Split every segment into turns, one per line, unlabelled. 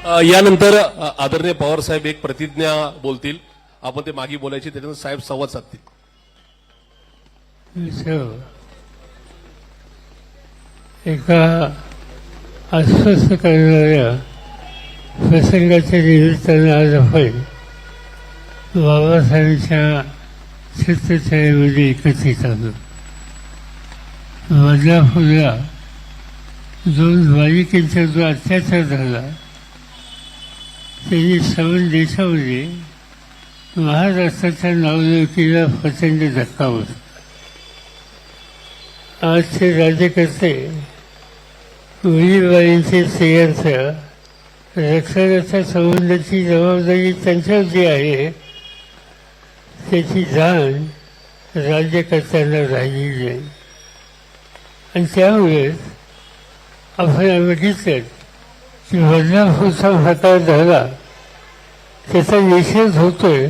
यानंतर आदरणीय पवार साहेब एक प्रतिज्ञा बोलतील, आपण ते मागे बोलायची, त्याच्यानंतर साहेब संवाद साधतील.
एका अस्वस्थ करणाऱ्या प्रसंगाच्या निमित्तानं आज आपण बाबासाहेबांच्या छत्रछायेमध्ये एकत्रित आलो. बदलापूरला 2 बालिकांचा जो अत्याचार झाला त्यांनी सर्व देशामध्ये महाराष्ट्राच्या नावलौकिकीला प्रचंड धक्का बसला. आजचे राज्यकर्ते मुलीबाईंचे स्त्रियांच्या रक्षणाच्या संबंधाची जबाबदारी त्यांच्यावरती आहे, त्याची जाण राज्यकर्त्यांना राहिलेली नाही. आणि त्यामुळेच आपण बघितलं की बदलापूरचा प्रकार झाला, त्याचा निषेध होतोय.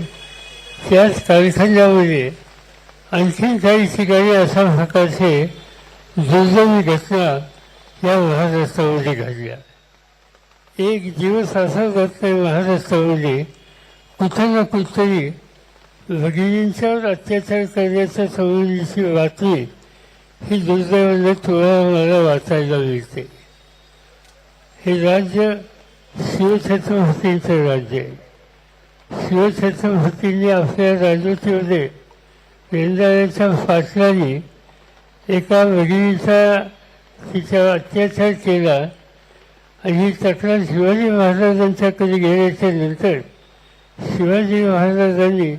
त्याच कारखान्यामध्ये आणखीन काही ठिकाणी अशा प्रकारचे दुर्दैवी घटना या महाराष्ट्रामध्ये घडल्या. एक दिवस असा जात नाही महाराष्ट्रामध्ये कुठं ना कुठतरी भगिनींच्यावर अत्याचार करण्याच्या संबंधीची बातमी ही दुर्दैवाने तुम्हाला मला वाचायला मिळते. हे राज्य शिवछत्रपतींचं राज्य आहे. शिवछत्रपतींनी आपल्या राजवटीमध्ये रेंदाळ्याच्या पाटलांनी एका भगिनीचा तिच्यावर अत्याचार केला आणि ही तक्रार शिवाजी महाराजांच्याकडे गेल्याच्या नंतर शिवाजी महाराजांनी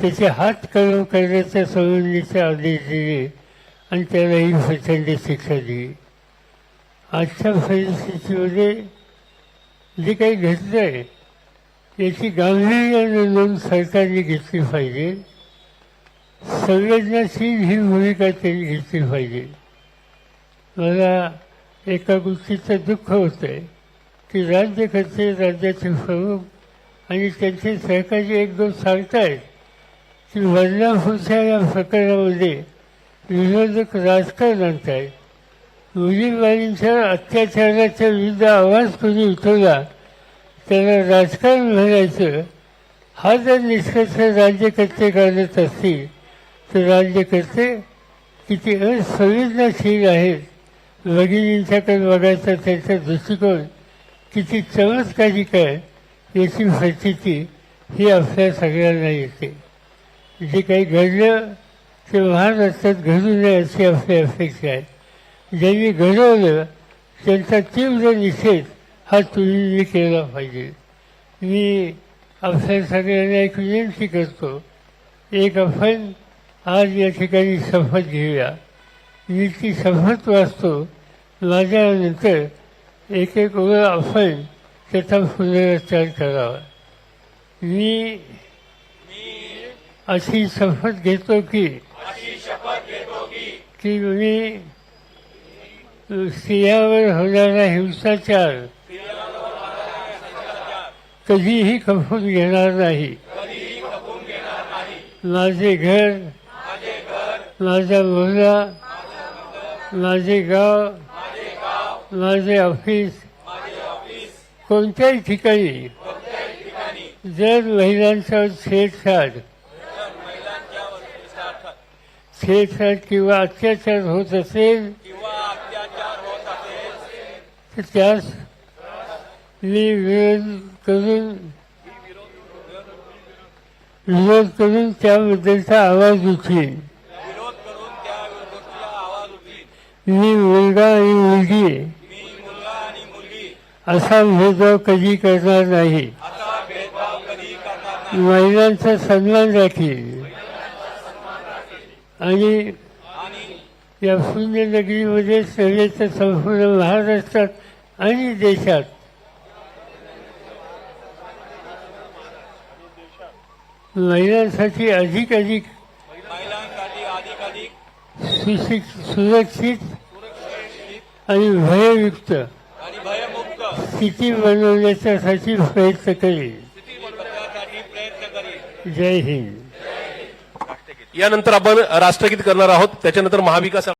त्याचे हात कलम करण्याच्या संबंधीचे आदेश दिले आणि त्याला ही प्रचंड शिक्षा दिली. आजच्या परिस्थितीमध्ये जे काही घडलं आहे याची गांभीर्याने नोंद सरकारने घेतली पाहिजे. संवेदनाशील ही भूमिका त्यांनी घेतली पाहिजे. मला एका गोष्टीचं दुःख होतं आहे की राज्यकर्ते, राज्याचे प्रमुख आणि त्यांचे सहकारी एक दोन सांगतायत की बदलापूरच्या या प्रकरणामध्ये विरोधक राजकारण आणत आहेत. मुलीबाईंच्या अत्याचाराच्या विरुद्ध आवाज कोणी उठवला त्याला राजकारण म्हणायचं, हा जर निष्कर्ष राज्यकर्ते काढत असतील तर राज्यकर्ते किती असंवेदनशील आहेत, भगिनींच्याकडे बघायचा त्यांचा दृष्टिकोन किती चमत्कारिक आहे याची प्रचिती ही आपल्या सगळ्यांना येते. जे काही घडलं ते महाराष्ट्रात घडू नये अशी आपली अपेक्षा आहे. ज्यांनी घडवलं त्यांचा तीव्र निषेध हा तुम्ही केला पाहिजे. मी आपल्या सगळ्यांना एक विनंती करतो, एक आपण आज या ठिकाणी शपथ घेऊया. मी ती शपथ वाचतो, माझ्यानंतर एक एक वेळ आपण त्याचा पुनरुच्चार करावा. मी अशी शपथ घेतो की मी स्त्रियांवर होणारा हिंसाचार कधीही खपवून घेणार नाही. माझे घर, माझा मुलगा, माझे गाव, माझे ऑफिस, कोणत्याही ठिकाणी जर महिलांचा छेडछाड किंवा अत्याचार होत असेल तर त्यास मी विरोध करून त्याबद्दलचा आवाज उठवीन. मी मुलगा आणि मुलगी असा भेदभाव कधी करणार नाही. महिलांचा सन्मान राखील आणि या पुण्यनगरीमध्ये सगळ्याच्या संपूर्ण महाराष्ट्रात आणि देशात महिलांसाठी अधिक सुरक्षित आणि भययुक्त स्थिती बनवण्यासाठी प्रयत्न करेल. जय हिंद.
यानंतर आपण राष्ट्रगीत करणार आहोत, त्याच्यानंतर महाविकास